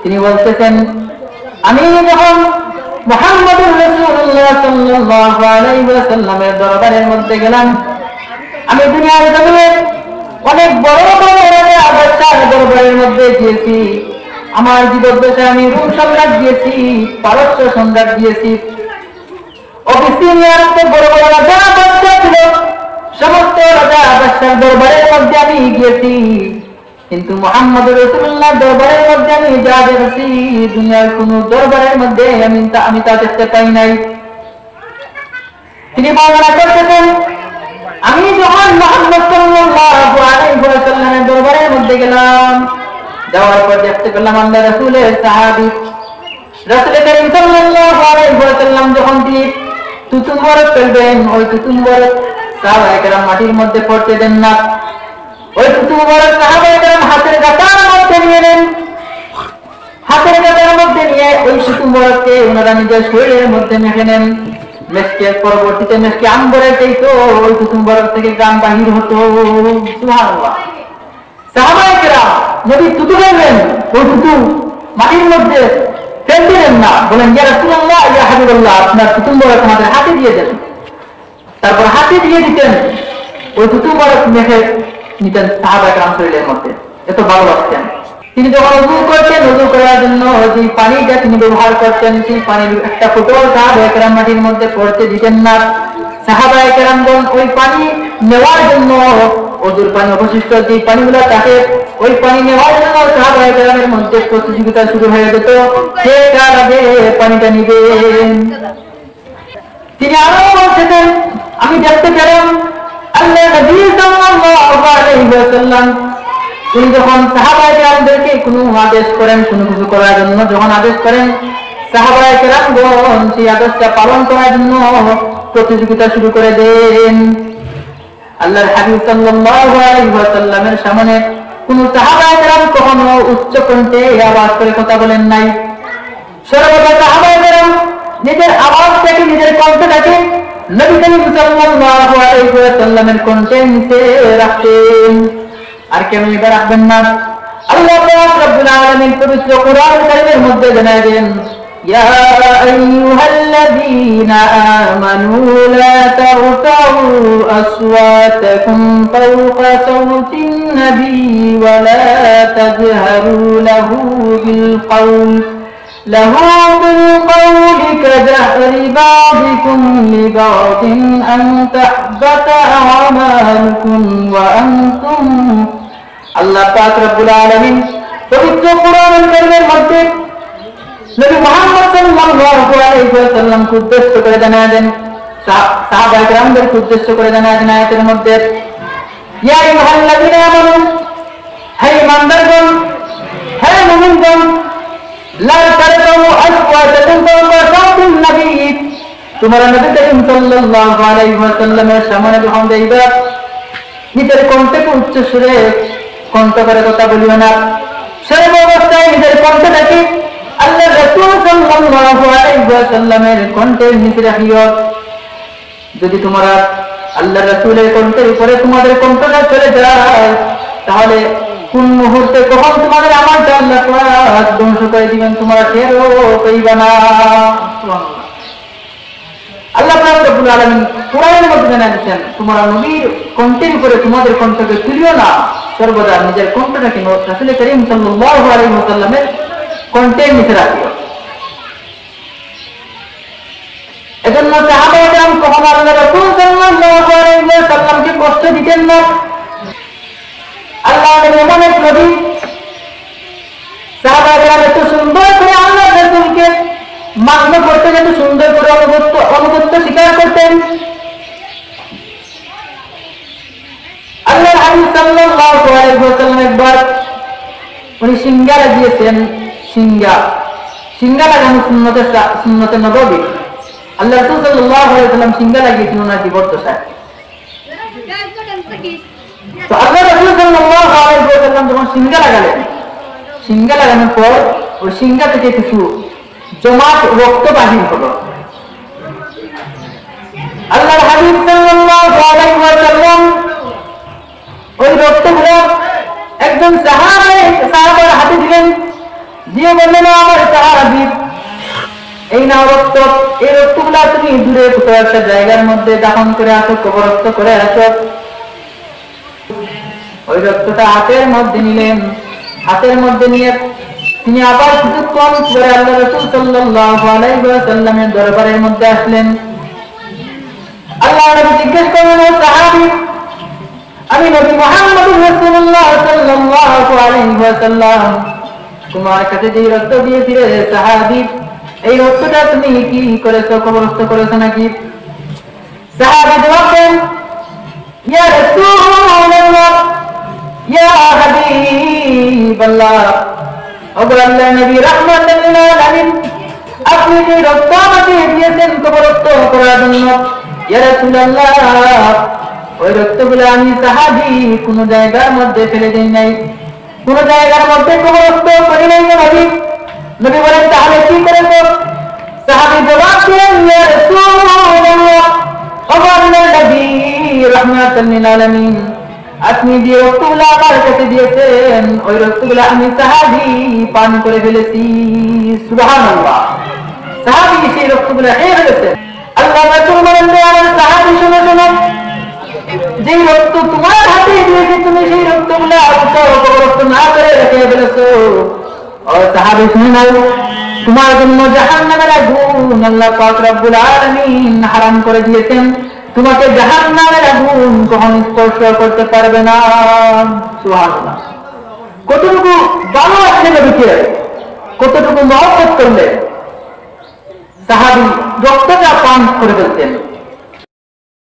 তিনি বলতেছেন, আমি যখন মুহাম্মদুর রাসূলুল্লাহ সাল্লাল্লাহু আলাইহি ওয়াসাল্লামের দরবারের মধ্যে গেলাম, আমি দুনিয়ার জমিনে অনেক বড় বড় বাদশার দরবারের মধ্যে গিয়েছি। আমার জীবদ্দশায় আমি রোম সম্রাট দিয়েছি, পারস্য সম্রাট দিয়েছি, অবিসিনিয়ার বড় বড় রাজা বাদশা ছিল, সমস্ত রাজা বাদশার দরবারের মধ্যে আমি গিয়েছি। কিন্তু মুহাম্মদুর রাসূলুল্লাহ দরবারের মধ্যে আমি যা দেখেছি, দুনিয়ার কোন দরবারের মধ্যে আমি তা দেখতে পাই নাই। তিনি বর্ণনা করতেছেন, আমি যখন মুহাম্মদ সাল্লাল্লাহু আলাইহি ওয়াসাল্লামের দরবারের মধ্যে গেলাম, যাওয়ার পর দেখতে পেলাম আল্লাহ রাসূলের সাহাবী রাসূল করিম সাল্লাল্লাহু আলাইহি ওয়াসাল্লাম যখন তিনি তুতু মুবারক ফেলবেন, ওই তুতু মুবারক সাহাবায়ে কেরাম মাটির মধ্যে পড়তে দেন না। ওই তুতু মুবারক সাহাবায়ে কেরাম হাতের গাঁটার মধ্যে নিয়ে নেন, হাতের গাঁটার মধ্যে নিয়ে ওই তুতু মুবারককে ওনারা নিজের শরীরের মধ্যে মেখে নেন। মেসকে পরবর্তীতে মেসকে আম্বরে চাইতো, ওই তুতু মুবারক থেকে গান বাহির হতো। সুবহানাল্লাহ। সাহাবায়ে কেরাম যদি তুতু ফেলবেন, ওই তুতু মাটির মধ্যে ফেলতেন না, বলেন ইয়া রাসূলুল্লাহ ইয়া হাবিবাল্লাহ, আপনার তুতু মুবারক আমাদের হাতে দিয়ে দেন। তারপর হাতে দিয়ে দিতেন, ওই তুতু মুবারক মেখে নিতেন সাহাবায়ে কেরাম শরীরের মধ্যে, এত ভালোবাসতেন। তিনি যখন ওযু করতেন, ওযু করার জন্য যে পানিটা তিনি ব্যবহার করতেন, সেই পানির একটা ফোঁটাও সাহাবায়ে কেরাম মাটির মধ্যে পড়তে দিতেন না। সাহাবায়ে কেরামগণ ওই পানি নেওয়ার জন্য, ওযুর পানি অবশিষ্ট যে পানিগুলো থাকে, ওই পানি নেওয়ার জন্য সাহাবায়ে কেরামের মধ্যে প্রতিযোগিতা শুরু হয়ে যেত, কে কার আগে পানিটা নিবেন। তিনি আরো বলতেন, আমি দেখতে পেলাম আল্লাহ নবী সাল্লাল্লাহু আলাইহি ওয়াসাল্লাম তিনি যখন সাহাবায়ে কেরামদেরকে কোনো আদেশ করেন, কোনো কিছু করার জন্য যখন আদেশ করেন, সাহাবায়ে কেরামগণ সেই আদেশটা পালন করার জন্য প্রতিযোগিতা শুরু করে দেন। আল্লাহর হাবিব সাল্লাল্লাহু আলাইহি ওয়াসাল্লামের সামনে কোন সাহাবায়ে কেরাম কখনো উচ্চ কণ্ঠে আওয়াজ করে কথা বলেন নাই। সর্বদা সাহাবায়ে কেরাম নিজের আওয়াজটাকে, নিজের কণ্ঠটাকে নবী করিম সাল্লাল্লাহু আলাইহি ওয়াসাল্লামের কণ্ঠের নিচে রাখতেন। আর কেন এটা রাখবেন না? আল্লাহ পাক রব্বুল আলামিন পবিত্র কোরআন কারীমের মধ্যে জানালেন, ইয়া আইয়ুহাল্লাযীনা আমানু লা তারফাউ আসওয়াতাকুম ফাওকা সাওতিন নবী ওয়া লা তাজহারু লাহু বিল কওলি কাজহরি বাযিকুম লিবাযিন আন তাহবাতা আমালুকুম ওয়া আনতুম। আল্লাহ পাক রব্বুল আলামিন পবিত্র কোরআন কারীমের মধ্যে নবী মুহাম্মদ সাল্লাল্লাহু আলাইহি ওয়াসাল্লামকে উদ্দেশ্য করে জানালেন, সাহাবায়ে কেরামদেরকে উদ্দেশ্য করে জানালেন আয়াতের মধ্যে, ইয়া আইয়ুহাল্লাযীনা আমানু, হে ঈমানদারগণ, হে মুমিনগণ, লা তারফাউ আসওয়াতাকুম ফাওকা সাওতিন নবী, তোমরা নবী করিম সাল্লাল্লাহু আলাইহি ওয়াসাল্লামের সামনে যখন যাইবা, নিজের কণ্ঠকে উচ্চ সুরে কণ্ঠ করে কথা বলিও না। সর্ব অবস্থায় নিজের কণ্ঠটাকে আল্লাহ রাসূল সাল্লাল্লাহু আলাইহি ওয়াসাল্লামের কণ্ঠের নিচে রাখিও। যদি তোমরা আল্লাহ রাসূলের কণ্ঠের উপরে তোমাদের কণ্ঠটা চলে যায়, তাহলে কোন মুহূর্তে কখন তোমাদের আমলটা আল্লাহ পাক ধ্বংস করে দিবেন, তোমরা টেরও পাইবা না। সুবহানাল্লাহ। আল্লাহ পাক রব্বুল আলামিন কোরআনের মধ্যে জানাচ্ছেন, তোমরা নবীর কণ্ঠের উপরে তোমাদের কণ্ঠকে তুলিও না, সর্বদা নিজের কণ্ঠটাকে রাসূল করিম সাল্লাল্লাহু আলাইহি ওয়াসাল্লামের কণ্ঠের নিচে রাখিও। এজন্য সাহাবায়ে কেরাম কখনো আল্লাহ রাসূল সাল্লাল্লাহু আলাইহি ওয়াসাল্লামকে কষ্ট দিতেন না। আল্লাহ এমন এক নবী, সাহাবায়ে কেরাম এত সুন্দর করে আল্লাহ রাসূলকে মান্য করতেন, এত সুন্দর করে অনুগত্য স্বীকার করতেন। আল্লাহর হাবিব সাল্লাল্লাহু আলাইহি ওয়াসাল্লাম একবার উনি সিংহা লাগিয়েছেন, সিংহা লাগানো সুন্নতে নববী। আল্লাহ রাসূল সাল্লাল্লাহু আলাইহি ওয়াসাল্লাম সিংহা লাগিয়েছেন ওনার জীবদ্দশায়। তো আল্লাহ রাসূল সাল্লাল্লাহু আলাইহি ওয়াসাল্লাম যখন সিংহা লাগালেন, সিংহা লাগানোর পর ওই সিংহা থেকে কিছু জমাট রক্ত বাহির হলো। আল্লাহর হাবিব সাল্লাল্লাহু আলাইহি ওয়াসাল্লাম ওই রক্তগুলো একজন সাহাবার হাতে দিলেন, দিয়ে বললেন আমার সাহাবী এই নাও রক্ত, এই রক্তগুলা তুমি দূরে কোথাও একটা জায়গার মধ্যে দাফন করে আসো, কবরস্থ করে আসো। ওই রক্তটা হাতের মধ্যে নিলেন, হাতের মধ্যে নিয়ে তিনি আবার কিছুক্ষণ পরে আল্লাহ রাসূল সাল্লাল্লাহু আলাইহি ওয়াসাল্লামের দরবারের মধ্যে আসলেন। আল্লাহ নবী জিজ্ঞেস করলেন ও সাহাবী, আমি নবী মুহাম্মদুর রাসূলুল্লাহ সাল্লাল্লাহু আলাইহি ওয়াসাল্লাম তোমার কাছে যে রক্ত দিয়েছি রে সাহাবী, এই রক্তটা তুমি কি করেছো, কবরস্থ করেছো নাকি? সাহাবী জবাব দেন, ইয়া রাসূলুল্লাহ ইয়া হাবিবাল্লাহ, ওগো আল্লাহর নবী রাহমাতুল লিল আলামিন, আপনি যে রক্ত আমাকে দিয়েছেন কবরস্থ করার জন্য, ইয়া রাসূলুল্লাহ ওই রক্তগুলো আমি সাহাবী কোন জায়গার মধ্যে ফেলে দেই নাই, কোন জায়গার মধ্যে কবরস্থ করি নাই নবী। নবী বলেন তাহলে কি করেছো? সাহাবী জবাব দিলেন, ইয়া রাসূলুল্লাহ ওগো আল্লাহর নবী রাহমাতুল লিল আলামিন, আপনি যে রক্তগুলো আমার কাছে দিয়েছেন ওই রক্তগুলো আমি সাহাবী পান করে ফেলেছি। সুবহানাল্লাহ, সাহাবী সেই রক্তগুলো খেয়ে ফেলেছেন। আল্লাহ রাসূল বলেন আমার সাহাবী শুনে শোনো, যে রক্ত তোমার হাতে দিয়েছে তুমি সেই রক্তগুলো কবরস্থ না করে রেখে ফেলেছো। ও সাহাবী শুনে নাও, তোমার জন্য জাহান্নামের আগুন আল্লাহ পাক রব্বুল আলামিন হারাম করে দিয়েছেন, তোমাকে জাহান্নামের আগুন কখনো স্পর্শ করতে পারবে না। সুবহানাল্লাহ, কতটুকু ভালোবাসলে নবীকে, কতটুকু মহব্বত করলে সাহাবী রক্তটা পান করে ফেলতেন।